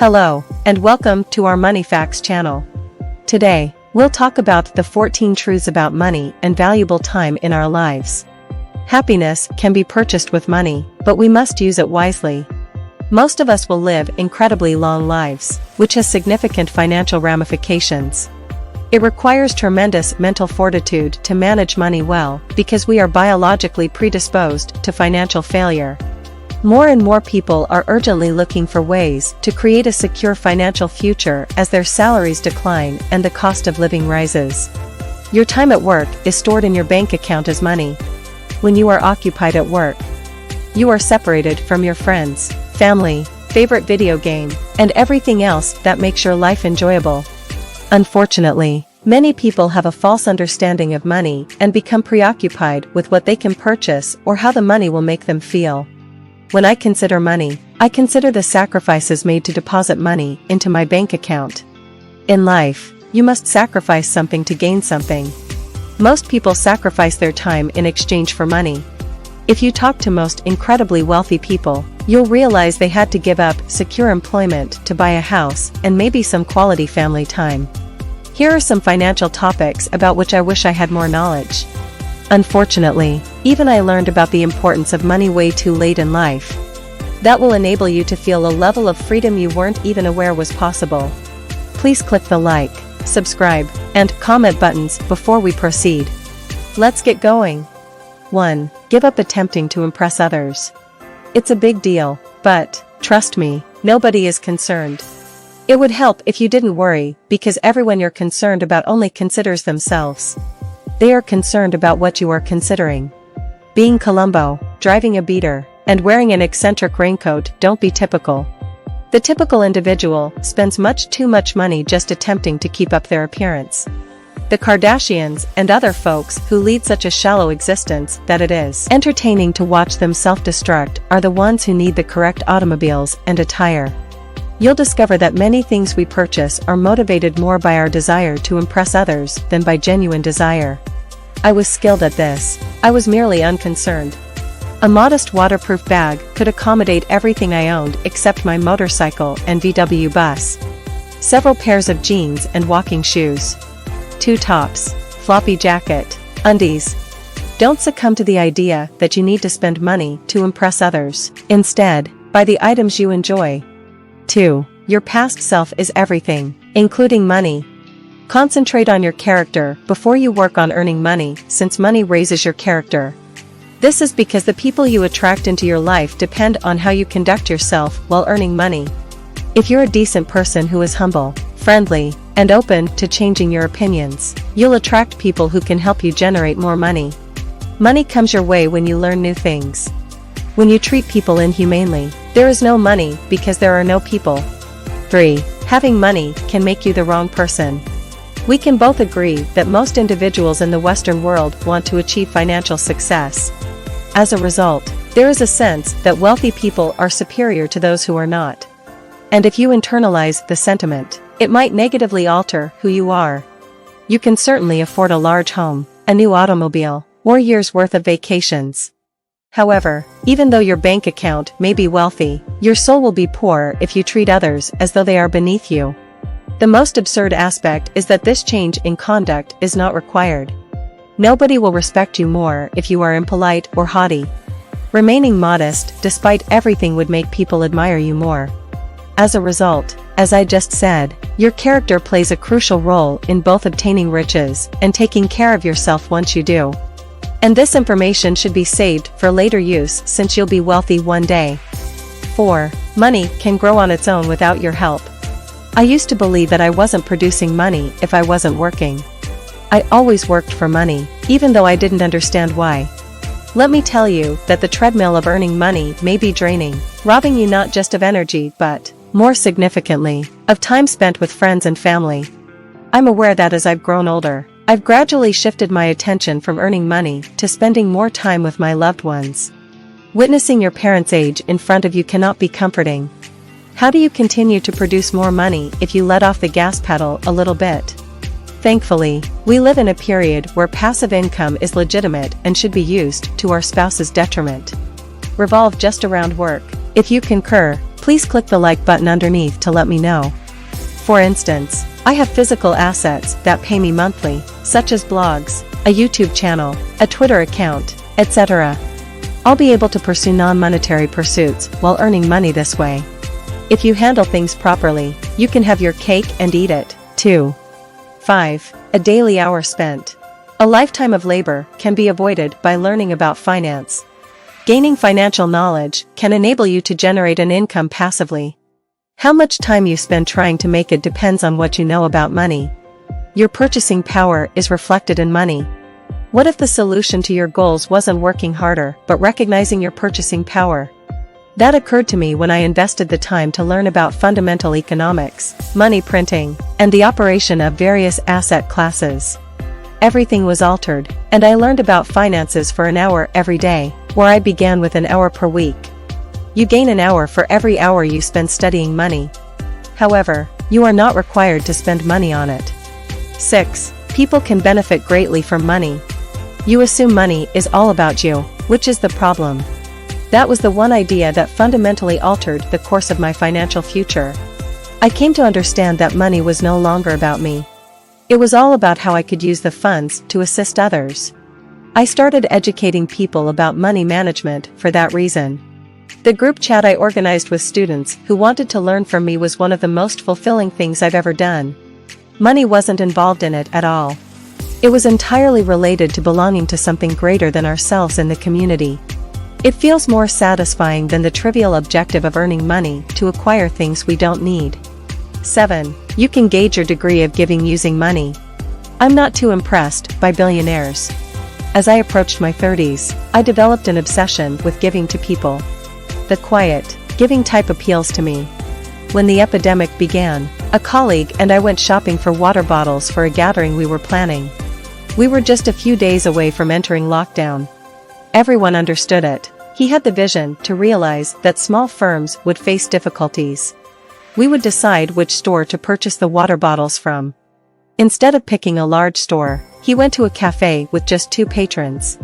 Hello, and welcome to our Money Facts channel. Today, we'll talk about the 14 truths about money and valuable time in our lives. Happiness can be purchased with money, but we must use it wisely. Most of us will live incredibly long lives, which has significant financial ramifications. It requires tremendous mental fortitude to manage money well, because we are biologically predisposed to financial failure. More and more people are urgently looking for ways to create a secure financial future as their salaries decline and the cost of living rises. Your time at work is stored in your bank account as money. When you are occupied at work, you are separated from your friends, family, favorite video game, and everything else that makes your life enjoyable. Unfortunately, many people have a false understanding of money and become preoccupied with what they can purchase or how the money will make them feel. When I consider money, I consider the sacrifices made to deposit money into my bank account. In life, you must sacrifice something to gain something. Most people sacrifice their time in exchange for money. If you talk to most incredibly wealthy people, you'll realize they had to give up secure employment to buy a house and maybe some quality family time. Here are some financial topics about which I wish I had more knowledge. Unfortunately, even I learned about the importance of money way too late in life. That will enable you to feel a level of freedom you weren't even aware was possible. Please click the like, subscribe, and comment buttons before we proceed. Let's get going. 1. Give up attempting to impress others. It's a big deal, but, trust me, nobody is concerned. It would help if you didn't worry, because everyone you're concerned about only considers themselves. They are concerned about what you are considering. Being Columbo, driving a beater, and wearing an eccentric raincoat don't be typical. The typical individual spends much too much money just attempting to keep up their appearance. The Kardashians and other folks who lead such a shallow existence that it is entertaining to watch them self-destruct are the ones who need the correct automobiles and attire. You'll discover that many things we purchase are motivated more by our desire to impress others than by genuine desire. I was skilled at this. I was merely unconcerned. A modest waterproof bag could accommodate everything I owned except my motorcycle and VW bus. Several pairs of jeans and walking shoes. 2 tops, floppy jacket, undies. Don't succumb to the idea that you need to spend money to impress others. Instead, buy the items you enjoy. 2. Your past self is everything, including money. Concentrate on your character before you work on earning money, since money raises your character. This is because the people you attract into your life depend on how you conduct yourself while earning money. If you're a decent person who is humble, friendly, and open to changing your opinions, you'll attract people who can help you generate more money. Money comes your way when you learn new things. When you treat people inhumanely, there is no money because there are no people. 3. Having money can make you the wrong person. We can both agree that most individuals in the Western world want to achieve financial success. As a result, there is a sense that wealthy people are superior to those who are not. And if you internalize the sentiment, it might negatively alter who you are. You can certainly afford a large home, a new automobile, or years' worth of vacations. However, even though your bank account may be wealthy, your soul will be poor if you treat others as though they are beneath you. The most absurd aspect is that this change in conduct is not required. Nobody will respect you more if you are impolite or haughty. Remaining modest despite everything would make people admire you more. As a result, as I just said, your character plays a crucial role in both obtaining riches and taking care of yourself once you do. And this information should be saved for later use since you'll be wealthy one day. 4. Money can grow on its own without your help. I used to believe that I wasn't producing money if I wasn't working. I always worked for money, even though I didn't understand why. Let me tell you that the treadmill of earning money may be draining, robbing you not just of energy but, more significantly, of time spent with friends and family. I'm aware that as I've grown older, I've gradually shifted my attention from earning money to spending more time with my loved ones. Witnessing your parents age in front of you cannot be comforting. How do you continue to produce more money if you let off the gas pedal a little bit? Thankfully, we live in a period where passive income is legitimate and should be used to our spouse's detriment. Revolve just around work. If you concur, Please click the like button underneath to let me know. For instance, I have physical assets that pay me monthly, such as blogs, a YouTube channel, a Twitter account, etc. I'll be able to pursue non-monetary pursuits while earning money this way. If you handle things properly, you can have your cake and eat it, too. 5. A daily hour spent. A lifetime of labor can be avoided by learning about finance. Gaining financial knowledge can enable you to generate an income passively. How much time you spend trying to make it depends on what you know about money. Your purchasing power is reflected in money. What if the solution to your goals wasn't working harder, but recognizing your purchasing power? That occurred to me when I invested the time to learn about fundamental economics, money printing, and the operation of various asset classes. Everything was altered, and I learned about finances for an hour every day, where I began with an hour per week. You gain an hour for every hour you spend studying money. However, you are not required to spend money on it. 6. People can benefit greatly from money. You assume money is all about you, which is the problem. That was the one idea that fundamentally altered the course of my financial future. I came to understand that money was no longer about me. It was all about how I could use the funds to assist others. I started educating people about money management for that reason. The group chat I organized with students who wanted to learn from me was one of the most fulfilling things I've ever done. Money wasn't involved in it at all. It was entirely related to belonging to something greater than ourselves in the community. It feels more satisfying than the trivial objective of earning money to acquire things we don't need. 7. You can gauge your degree of giving using money. I'm not too impressed by billionaires. As I approached my 30s, I developed an obsession with giving to people. The quiet, giving type appeals to me. When the epidemic began, a colleague and I went shopping for water bottles for a gathering we were planning. We were just a few days away from entering lockdown. Everyone understood it. He had the vision to realize that small firms would face difficulties. We would decide which store to purchase the water bottles from. Instead of picking a large store, he went to a cafe with just 2 patrons.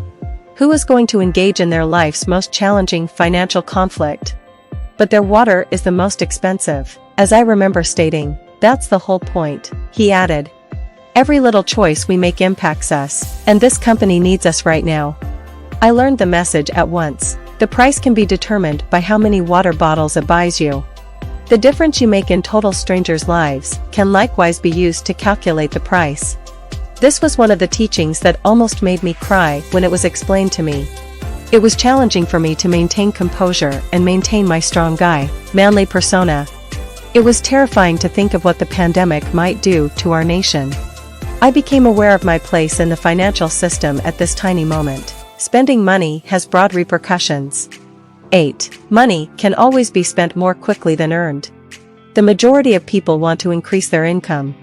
Who was going to engage in their life's most challenging financial conflict? But their water is the most expensive. As I remember stating, that's the whole point, he added. Every little choice we make impacts us, and this company needs us right now. I learned the message at once. The price can be determined by how many water bottles it buys you. The difference you make in total strangers' lives can likewise be used to calculate the price. This was one of the teachings that almost made me cry when it was explained to me. It was challenging for me to maintain composure and maintain my strong guy, manly persona. It was terrifying to think of what the pandemic might do to our nation. I became aware of my place in the financial system at this tiny moment. Spending money has broad repercussions. 8. Money can always be spent more quickly than earned. The majority of people want to increase their income.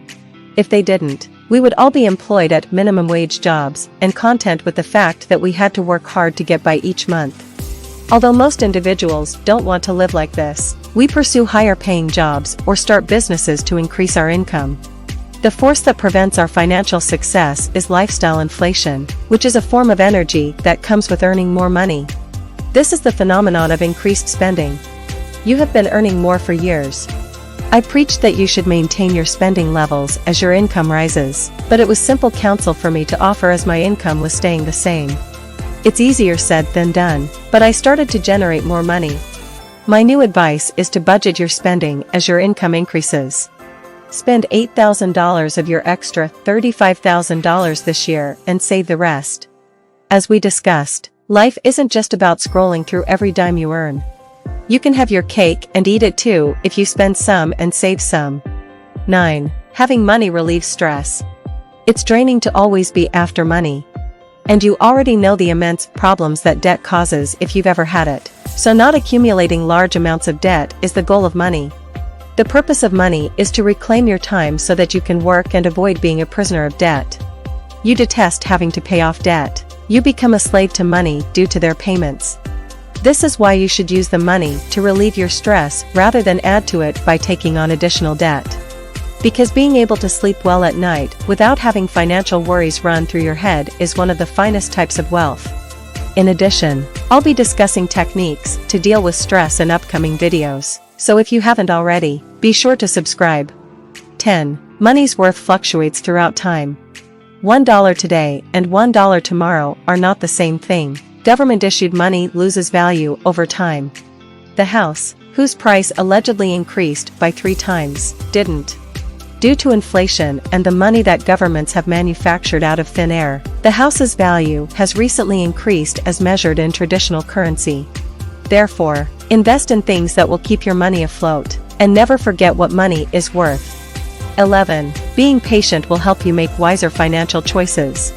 If they didn't, we would all be employed at minimum wage jobs and content with the fact that we had to work hard to get by each month. Although most individuals don't want to live like this, we pursue higher paying jobs or start businesses to increase our income. The force that prevents our financial success is lifestyle inflation, which is a form of energy that comes with earning more money. This is the phenomenon of increased spending. You have been earning more for years. I preached that you should maintain your spending levels as your income rises, but it was simple counsel for me to offer as my income was staying the same. It's easier said than done, but I started to generate more money. My new advice is to budget your spending as your income increases. Spend $8,000 of your extra $35,000 this year and save the rest. As we discussed, life isn't just about scrolling through every dime you earn. You can have your cake and eat it too if you spend some and save some. 9. Having money relieves stress. It's draining to always be after money. And you already know the immense problems that debt causes if you've ever had it. So not accumulating large amounts of debt is the goal of money. The purpose of money is to reclaim your time so that you can work and avoid being a prisoner of debt. You detest having to pay off debt. You become a slave to money due to their payments. This is why you should use the money to relieve your stress rather than add to it by taking on additional debt. Because being able to sleep well at night without having financial worries run through your head is one of the finest types of wealth. In addition, I'll be discussing techniques to deal with stress in upcoming videos. So if you haven't already, be sure to subscribe. 10. Money's worth fluctuates throughout time. $1 today and $1 tomorrow are not the same thing. Government-issued money loses value over time. The house, whose price allegedly increased by 3 times, didn't. Due to inflation and the money that governments have manufactured out of thin air, the house's value has recently increased as measured in traditional currency. Therefore, invest in things that will keep your money afloat, and never forget what money is worth. 11. Being patient will help you make wiser financial choices.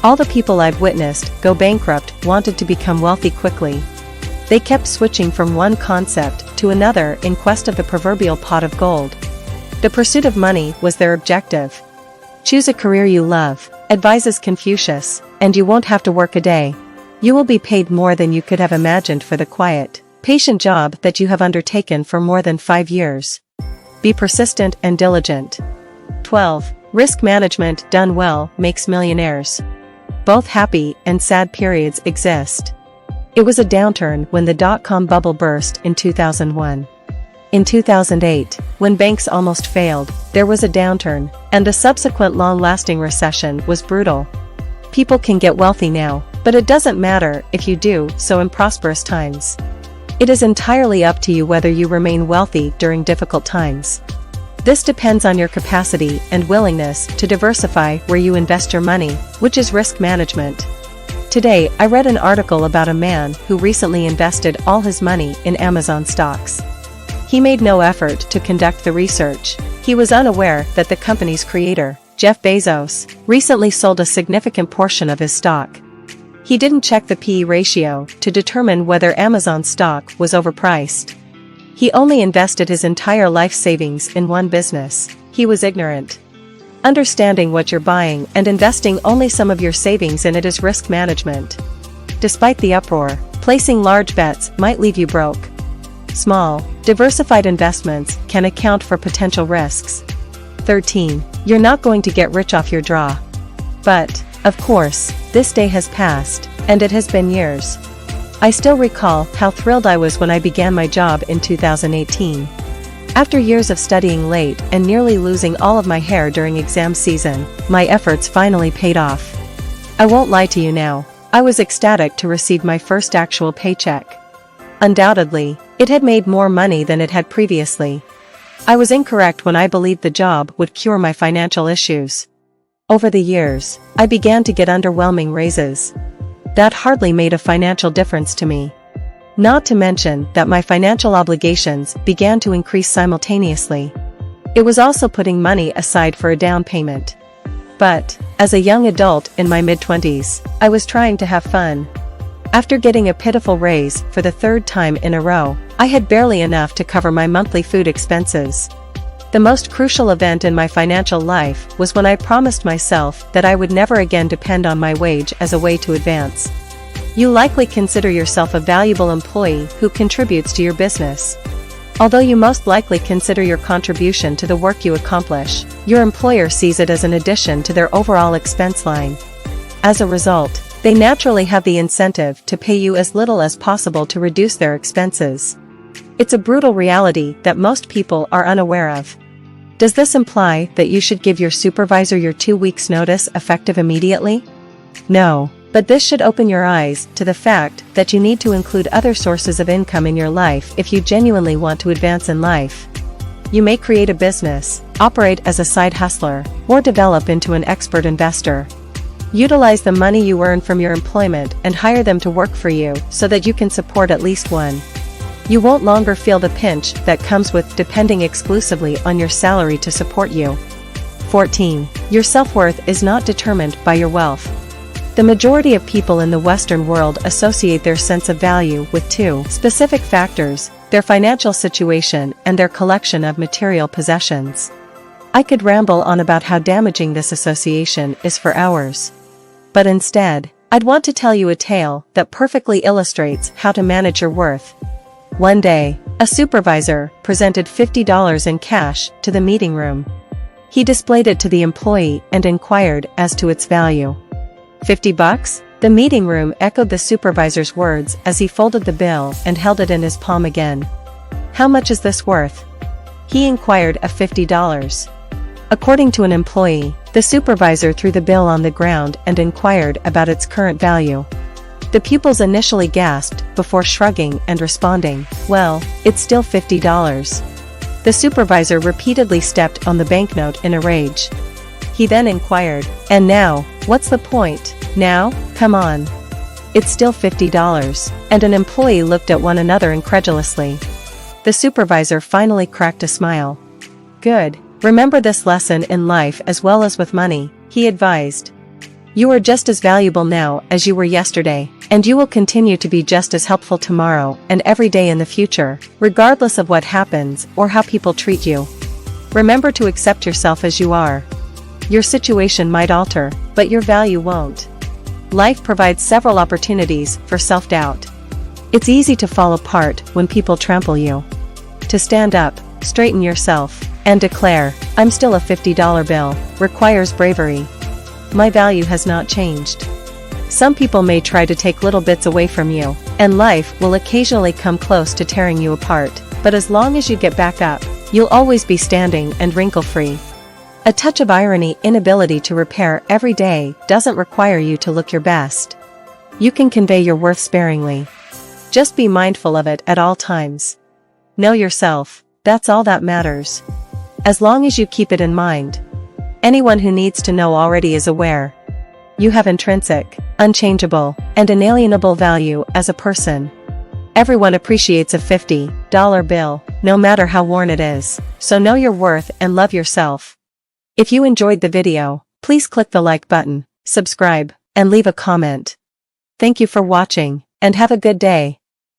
All the people I've witnessed go bankrupt wanted to become wealthy quickly. They kept switching from one concept to another in quest of the proverbial pot of gold. The pursuit of money was their objective. Choose a career you love, advises Confucius, and you won't have to work a day. You will be paid more than you could have imagined for the quiet, patient job that you have undertaken for more than 5 years. Be persistent and diligent. 12. Risk management done well makes millionaires. Both happy and sad periods exist. It was a downturn when the dot-com bubble burst in 2001. In 2008, when banks almost failed, there was a downturn, and the subsequent long-lasting recession was brutal. People can get wealthy now, but it doesn't matter if you do so in prosperous times. It is entirely up to you whether you remain wealthy during difficult times. This depends on your capacity and willingness to diversify where you invest your money, which is risk management. Today, I read an article about a man who recently invested all his money in Amazon stocks. He made no effort to conduct the research. He was unaware that the company's creator, Jeff Bezos, recently sold a significant portion of his stock. He didn't check the P/E ratio to determine whether Amazon stock was overpriced. He only invested his entire life savings in one business. He was ignorant. Understanding what you're buying and investing only some of your savings in it is risk management. Despite the uproar, placing large bets might leave you broke. Small, diversified investments can account for potential risks. 13. You're not going to get rich off your draw. But, of course, this day has passed, and it has been years. I still recall how thrilled I was when I began my job in 2018. After years of studying late and nearly losing all of my hair during exam season, my efforts finally paid off. I won't lie to you now, I was ecstatic to receive my first actual paycheck. Undoubtedly, it had made more money than it had previously. I was incorrect when I believed the job would cure my financial issues. Over the years, I began to get underwhelming raises. That hardly made a financial difference to me. Not to mention that my financial obligations began to increase simultaneously. It was also putting money aside for a down payment. But, as a young adult in my mid-20s, I was trying to have fun. After getting a pitiful raise for the 3rd time in a row, I had barely enough to cover my monthly food expenses. The most crucial event in my financial life was when I promised myself that I would never again depend on my wage as a way to advance. You likely consider yourself a valuable employee who contributes to your business. Although you most likely consider your contribution to the work you accomplish, your employer sees it as an addition to their overall expense line. As a result, they naturally have the incentive to pay you as little as possible to reduce their expenses. It's a brutal reality that most people are unaware of. Does this imply that you should give your supervisor your 2 weeks' notice effective immediately? No, but this should open your eyes to the fact that you need to include other sources of income in your life if you genuinely want to advance in life. You may create a business, operate as a side hustler, or develop into an expert investor. Utilize the money you earn from your employment and hire them to work for you so that you can support at least one. You won't longer feel the pinch that comes with depending exclusively on your salary to support you. 14. Your self-worth is not determined by your wealth. The majority of people in the Western world associate their sense of value with 2 specific factors: their financial situation and their collection of material possessions. I could ramble on about how damaging this association is for hours. But instead, I'd want to tell you a tale that perfectly illustrates how to manage your worth. One day, a supervisor presented $50 in cash to the meeting room. He displayed it to the employee and inquired as to its value. $50? The meeting room echoed the supervisor's words as he folded the bill and held it in his palm again. "How much is this worth?" he inquired of $50. According to an employee, the supervisor threw the bill on the ground and inquired about its current value. The pupils initially gasped before shrugging and responding, "Well, it's still $50. The supervisor repeatedly stepped on the banknote in a rage. He then inquired, "And now, what's the point? Now, come on. It's still $50, and an employee looked at one another incredulously. The supervisor finally cracked a smile. "Good. Remember this lesson in life as well as with money," he advised. "You are just as valuable now as you were yesterday, and you will continue to be just as helpful tomorrow and every day in the future, regardless of what happens or how people treat you. Remember to accept yourself as you are. Your situation might alter, but your value won't." Life provides several opportunities for self-doubt. It's easy to fall apart when people trample you. To stand up, straighten yourself, and declare, "I'm still a $50 bill," requires bravery. My value has not changed. Some people may try to take little bits away from you, and life will occasionally come close to tearing you apart, but as long as you get back up, you'll always be standing and wrinkle-free. A touch of irony, inability to repair every day doesn't require you to look your best. You can convey your worth sparingly. Just be mindful of it at all times. Know yourself, that's all that matters. As long as you keep it in mind. Anyone who needs to know already is aware. You have intrinsic, unchangeable, and inalienable value as a person. Everyone appreciates a $50 bill, no matter how worn it is, so know your worth and love yourself. If you enjoyed the video, please click the like button, subscribe, and leave a comment. Thank you for watching, and have a good day.